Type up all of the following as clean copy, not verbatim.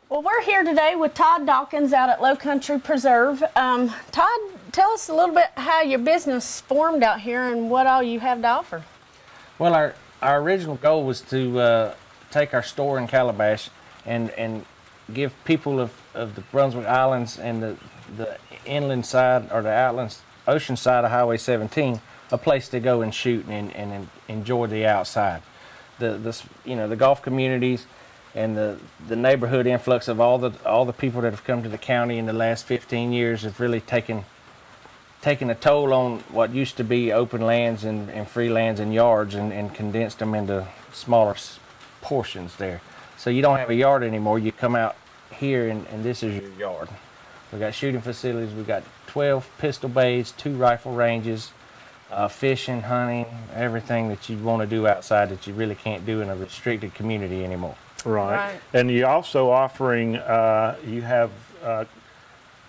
Well, we're here today with Todd Dawkins out at Low Country Preserve. Todd, tell us a little bit how your business formed out here and what all you have to offer. Well, our original goal was to take our store in Calabash and give people of the Brunswick Islands and the inland side or the outlands ocean side of Highway 17 a place to go and shoot and enjoy the outside. The golf communities and the neighborhood influx of all the people that have come to the county in the last 15 years have really taken a toll on what used to be open lands and free lands and yards and condensed them into smaller portions there. So you don't have a yard anymore. You come out here and this is your yard. We've got shooting facilities. We've got 12 pistol bays, 2 rifle ranges, fishing, hunting, everything that you want to do outside that you really can't do in a restricted community anymore. Right. And you also offering, you have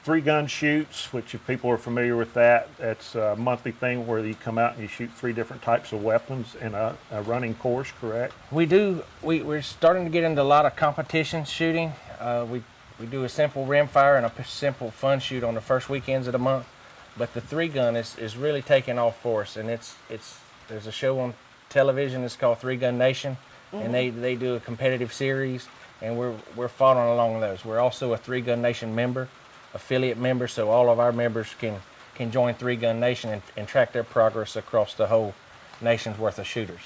3-gun shoots, which if people are familiar with that, that's a monthly thing where you come out and you shoot 3 different types of weapons in a running course, correct? We do. We're starting to get into a lot of competition shooting. We do a simple rimfire and a simple fun shoot on the first weekends of the month. But the 3-gun is really taking off for us, and there's a show on television. It's called 3-Gun Nation, and they do a competitive series, and we're following along those. We're also a 3-Gun Nation member, affiliate member, so all of our members can join 3-Gun Nation and track their progress across the whole nation's worth of shooters.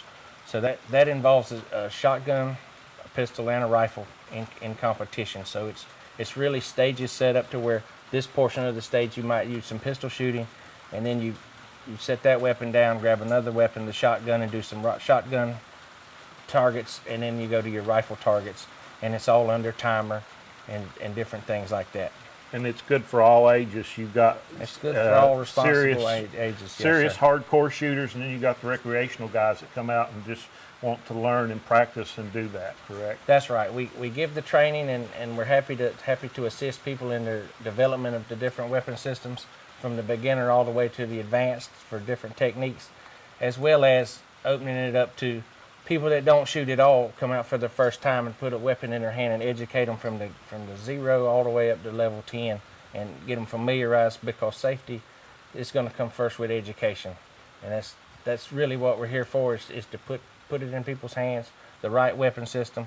So that involves a shotgun, a pistol, and a rifle in competition. So it's really stages set up to where this portion of the stage you might use some pistol shooting, and then you set that weapon down, grab another weapon, the shotgun, and do some shotgun targets, and then you go to your rifle targets, and it's all under timer and different things like that. And it's good for all ages. You've got It's good for all responsible ages. Yes, serious sir. hardcore shooters, and then you got the recreational guys that come out and just want to learn and practice and do that, correct? That's right. We give the training, and we're happy to assist people in their development of the different weapon systems, from the beginner all the way to the advanced for different techniques, as well as opening it up to people that don't shoot at all, come out for the first time and put a weapon in their hand and educate them from the 0 all the way up to level 10 and get them familiarized, because safety is going to come first with education, and that's really what we're here for, is to put it in people's hands, the right weapon system,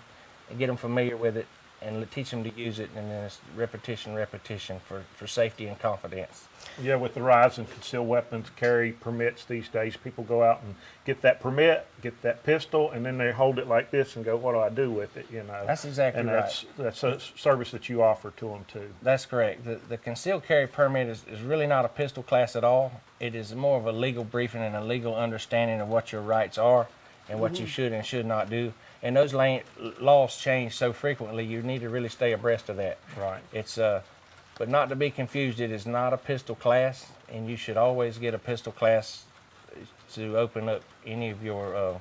and get them familiar with it and teach them to use it, and then it's repetition for safety and confidence. Yeah, with the rise in concealed weapons carry permits these days, people go out and get that permit, get that pistol, and then they hold it like this and go, what do I do with it, you know? That's exactly right. And that's a service that you offer to them too. That's correct. The concealed carry permit is really not a pistol class at all. It is more of a legal briefing and a legal understanding of what your rights are and what you should and should not do. And those laws change so frequently, you need to really stay abreast of that. Right. It's but not to be confused, it is not a pistol class, and you should always get a pistol class to open up any of your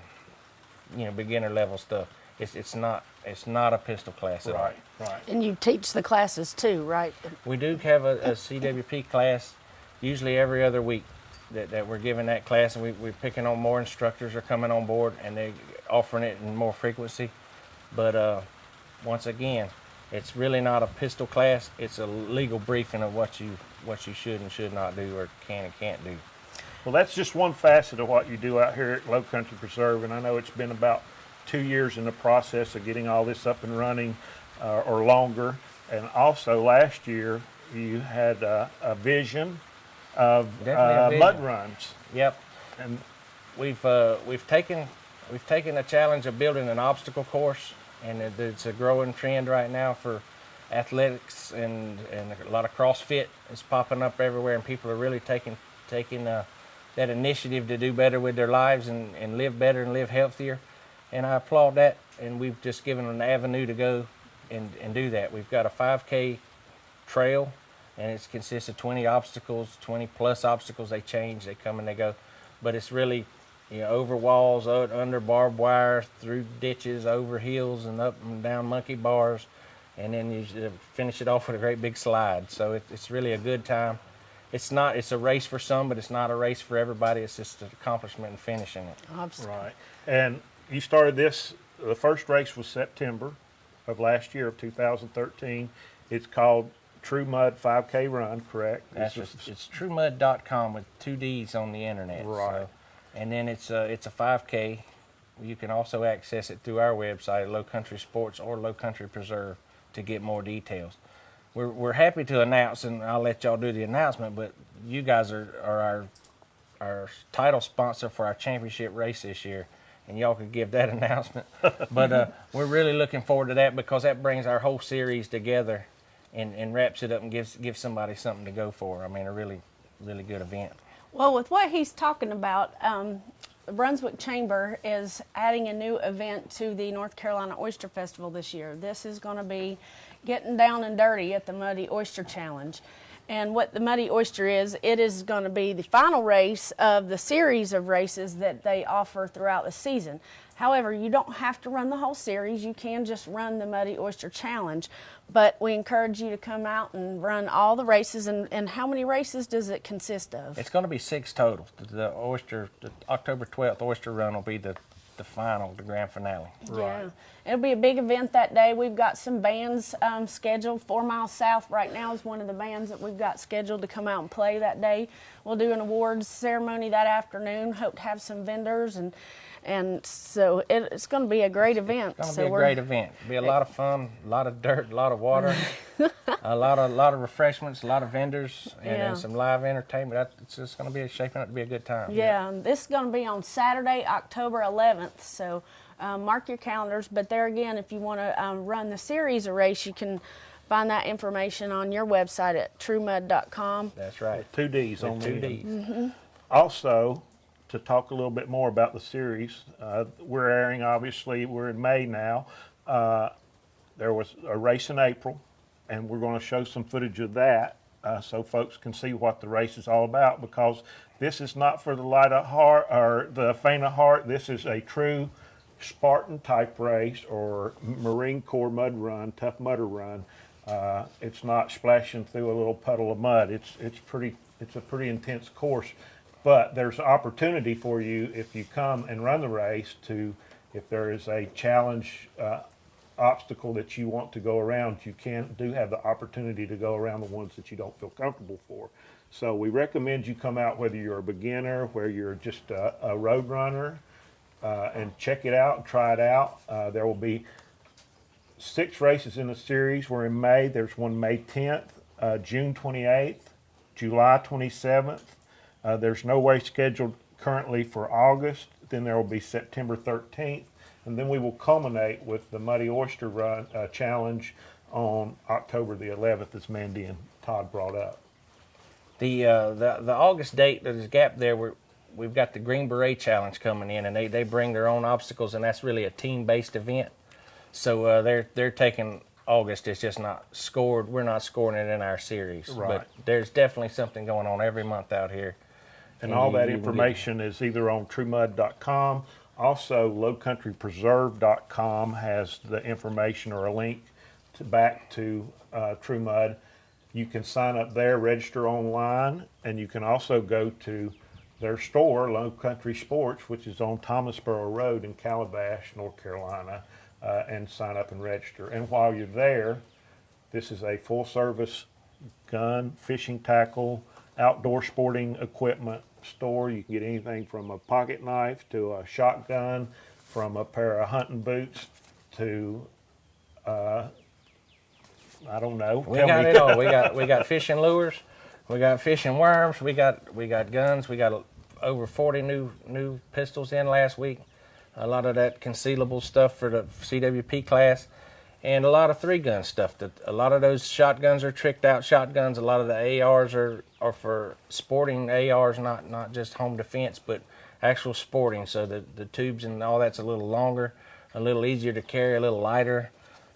beginner level stuff. It's not a pistol class at all. Right. And you teach the classes too, right? We do have a CWP class usually every other week that we're giving that class, and we're picking on more instructors are coming on board, and they're offering it in more frequency. But once again, it's really not a pistol class. It's a legal briefing of what you should and should not do, or can and can't do. Well, that's just one facet of what you do out here at Low Country Preserve, and I know it's been about 2 years in the process of getting all this up and running, or longer. And also last year you had a vision of mud runs. Yep. And we've taken the challenge of building an obstacle course, and it's a growing trend right now for athletics, and a lot of CrossFit is popping up everywhere, and people are really taking that initiative to do better with their lives and live better and live healthier. And I applaud that, and we've just given an avenue to go and do that. We've got a 5K trail, and it consists of 20 obstacles, 20 plus obstacles. They change, they come and they go, but it's really, over walls, under barbed wire, through ditches, over hills, and up and down monkey bars, and then you finish it off with a great big slide. So it's really a good time. It's a race for some, but it's not a race for everybody. It's just an accomplishment and finishing it. Obstacle. right. And you started this, the first race was September. of last year, of 2013. It's called True Mud 5K Run, correct? It's truemud.com with 2 D's on the internet. Right. So, and then it's a 5K. You can also access it through our website, Low Country Sports or Low Country Preserve, to get more details. We're happy to announce, and I'll let y'all do the announcement, but you guys are our title sponsor for our championship race this year, and y'all could give that announcement. But we're really looking forward to that, because that brings our whole series together and wraps it up and gives somebody something to go for. I mean, a really, really good event. Well, with what he's talking about, the Brunswick Chamber is adding a new event to the North Carolina Oyster Festival this year. This is going to be getting down and dirty at the Muddy Oyster Challenge. And what the Muddy Oyster is, it is going to be the final race of the series of races that they offer throughout the season. However, you don't have to run the whole series. You can just run the Muddy Oyster Challenge. But we encourage you to come out and run all the races. And how many races does it consist of? It's going to be 6 total. The October 12th Oyster Run will be the final, the grand finale. Yeah, it'll be a big event that day. We've got some bands scheduled. 4 Miles South right now is one of the bands that we've got scheduled to come out and play that day. We'll do an awards ceremony that afternoon. Hope to have some vendors, and so it's going to be a great event. It's going to be a great event. It'll be a lot of fun, a lot of dirt, a lot of water, a lot of refreshments, a lot of vendors, and then some live entertainment. It's just going to be shaping up to be a good time. Yeah, and this is going to be on Saturday, October 11th. So mark your calendars. But there again, if you want to run the series of race, you can find that information on your website at truemud.com. That's right. With 2 D's on With the 2 end. D's. Mm-hmm. Also, to talk a little bit more about the series, we're airing, obviously, we're in May now. There was a race in April, and we're going to show some footage of that so folks can see what the race is all about, because this is not for the light of heart or the faint of heart. This is a true Spartan type race, or Marine Corps mud run, Tough Mudder run. It's not splashing through a little puddle of mud. It's a pretty intense course. But there's opportunity for you if you come and run the race if there is a challenge obstacle that you want to go around, you do have the opportunity to go around the ones that you don't feel comfortable for. So we recommend you come out, whether you're a beginner, whether you're just a road runner, and check it out and try it out. There will be 6 races in the series. We're in May. There's one May 10th, June 28th, July 27th. There's no race scheduled currently for August. Then there will be September 13th, and then we will culminate with the Muddy Oyster Run Challenge on October the 11th, as Mandy and Todd brought up. The August date, there's a gap there. We've got the Green Beret Challenge coming in, and they bring their own obstacles, and that's really a team-based event. So they're taking August. It's just not scored. We're not scoring it in our series. Right. But there's definitely something going on every month out here. And all that information is either on truemud.com. Also, lowcountrypreserve.com has the information or a link back to True Mud. You can sign up there, register online, and you can also go to their store, Low Country Sports, which is on Thomasboro Road in Calabash, North Carolina, and sign up and register. And while you're there, this is a full-service gun, fishing tackle, outdoor sporting equipment store. You can get anything from a pocket knife to a shotgun, from a pair of hunting boots to I don't know. We got it all. We got fishing lures, we got fishing worms, we got guns. We got over 40 new pistols in last week. A lot of that concealable stuff for the CWP class, and a lot of 3-gun stuff. A lot of those shotguns are tricked out shotguns. A lot of the ARs are for sporting ARs, not just home defense, but actual sporting. So the tubes and all that's a little longer, a little easier to carry, a little lighter.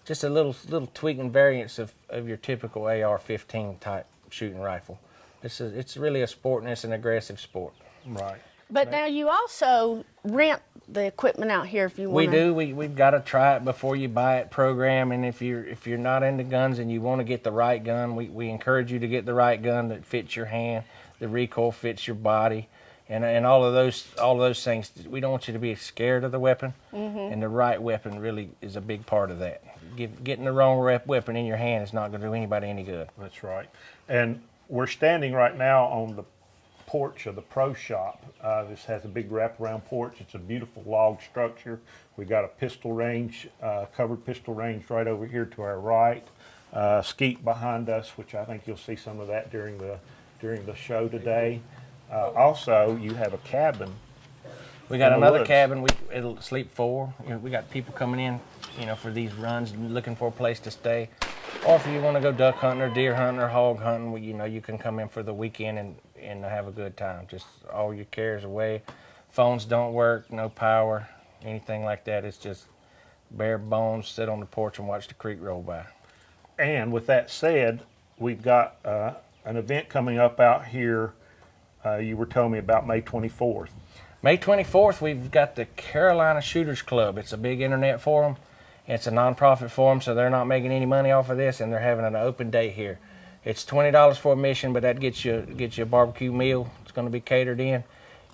Just a little tweaking variants of your typical AR-15 type shooting rifle. It's really a sport, and it's an aggressive sport. Right. But now you also rent the equipment out here if you want. We do. We've got to try it before you buy it program. And if you're not into guns and you want to get the right gun, we encourage you to get the right gun that fits your hand, the recoil fits your body, and all of those things. We don't want you to be scared of the weapon, and the right weapon really is a big part of that. Getting the wrong weapon in your hand is not going to do anybody any good. That's right. And we're standing right now on the porch of the pro shop. This has a big wraparound porch. It's a beautiful log structure. We got a pistol range, covered pistol range right over here to our right. Skeet behind us, which I think you'll see some of that during the show today. Also, you have a cabin. We got In the another woods. cabin. It'll sleep 4. We got people coming in, for these runs, looking for a place to stay. Or if you want to go duck hunting or deer hunting or hog hunting, you can come in for the weekend and have a good time. Just all your cares away. Phones don't work, no power, anything like that. It's just bare bones, sit on the porch and watch the creek roll by. And with that said, we've got an event coming up out here. You were telling me about May 24th. May 24th, we've got the Carolina Shooters Club. It's a big internet forum. It's a nonprofit forum, so they're not making any money off of this, and they're having an open day here. It's $20 for admission, but that gets you a barbecue meal. It's going to be catered in,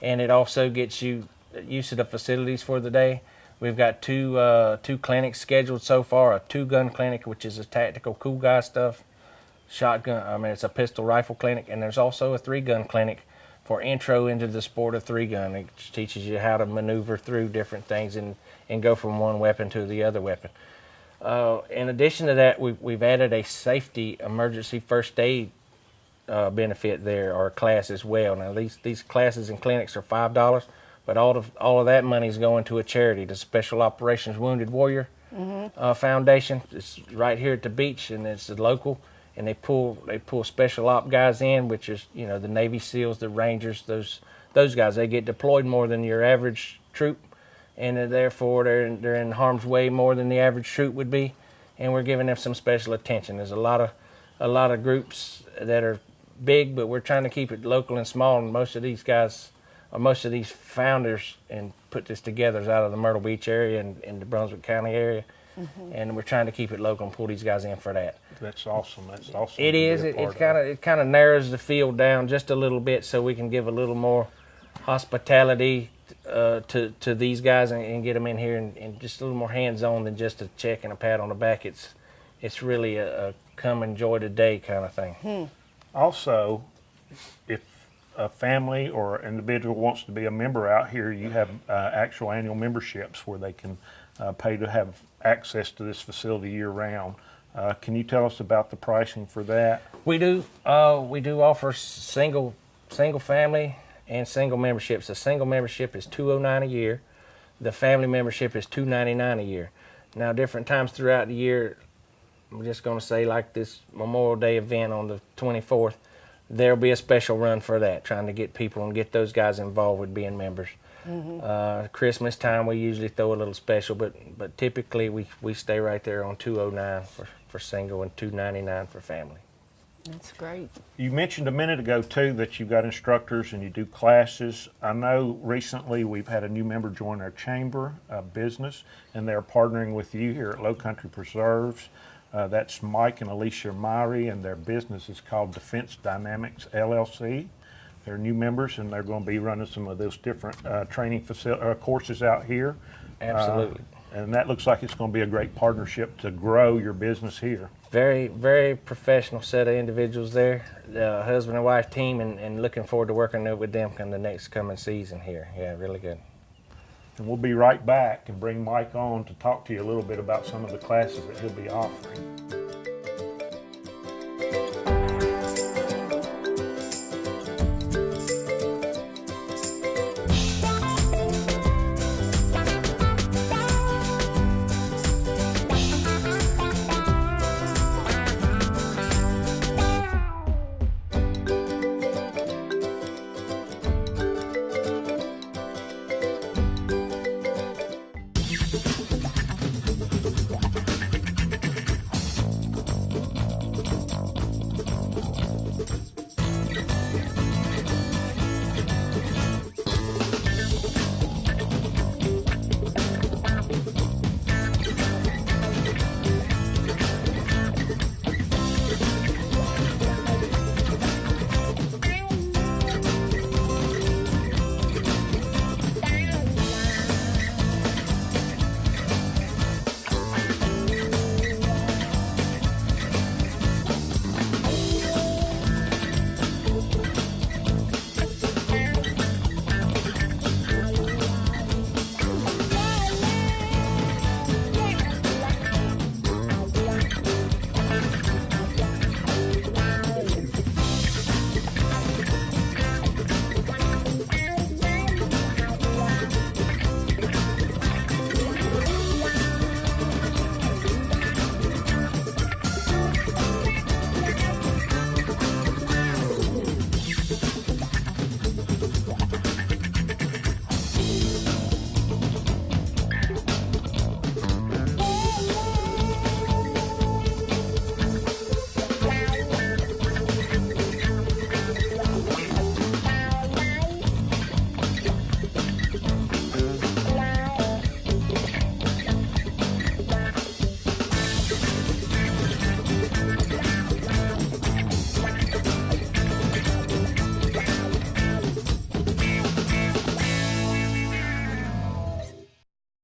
and it also gets you use of the facilities for the day. We've got two clinics scheduled so far: a 2-gun clinic, which is a tactical cool guy stuff, shotgun. It's a pistol rifle clinic, and there's also a 3-gun clinic for intro into the sport of 3-gun. It teaches you how to maneuver through different things and go from one weapon to the other weapon. In addition to that, we've added a safety emergency first aid benefit there, or class as well. Now these classes and clinics are $5, but all of that money is going to a charity, the Special Operations Wounded Warrior Foundation. It's right here at the beach, and it's local. And they pull special op guys in, which is the Navy SEALs, the Rangers, those guys. They get deployed more than your average troop, and therefore they're in harm's way more than the average troop would be. And we're giving them some special attention. There's a lot of groups that are big, but we're trying to keep it local and small. And most of these guys, or most of these founders, and put this together is out of the Myrtle Beach area and in the Brunswick County area. And we're trying to keep it local and pull these guys in for that. That's awesome. That's awesome. It is. It kind of narrows the field down just a little bit, so we can give a little more hospitality to these guys and get them in here and just a little more hands-on than just a check and a pat on the back. It's really a come enjoy the day kind of thing. Also, if a family or individual wants to be a member out here, you have actual annual memberships where they can pay to have access to this facility year-round. Can you tell us about the pricing for that? We do offer single family and single memberships. The single membership is $209 a year. The family membership is $299 a year. Now, different times throughout the year, I'm just going to say, like this Memorial Day event on the 24th, there'll be a special run for that, trying to get people and get those guys involved with being members. Christmas time, we usually throw a little special, but typically we stay right there on $209 for single and $299 for family. That's great. You mentioned a minute ago, too, that you've got instructors and you do classes. I know recently we've had a new member join our chamber of business, and they're partnering with you here at Low Country Preserves. That's Mike and Alicia Myrie, and their business is called Defense Dynamics, LLC. They're new members, and they're going to be running some of those different training courses out here. Absolutely. And that looks like it's going to be a great partnership to grow your business here. Very, very professional set of individuals there, the husband and wife team, and looking forward to working with them in the next coming season here. Yeah, really good. And we'll be right back and bring Mike on to talk to you a little bit about some of the classes that he'll be offering.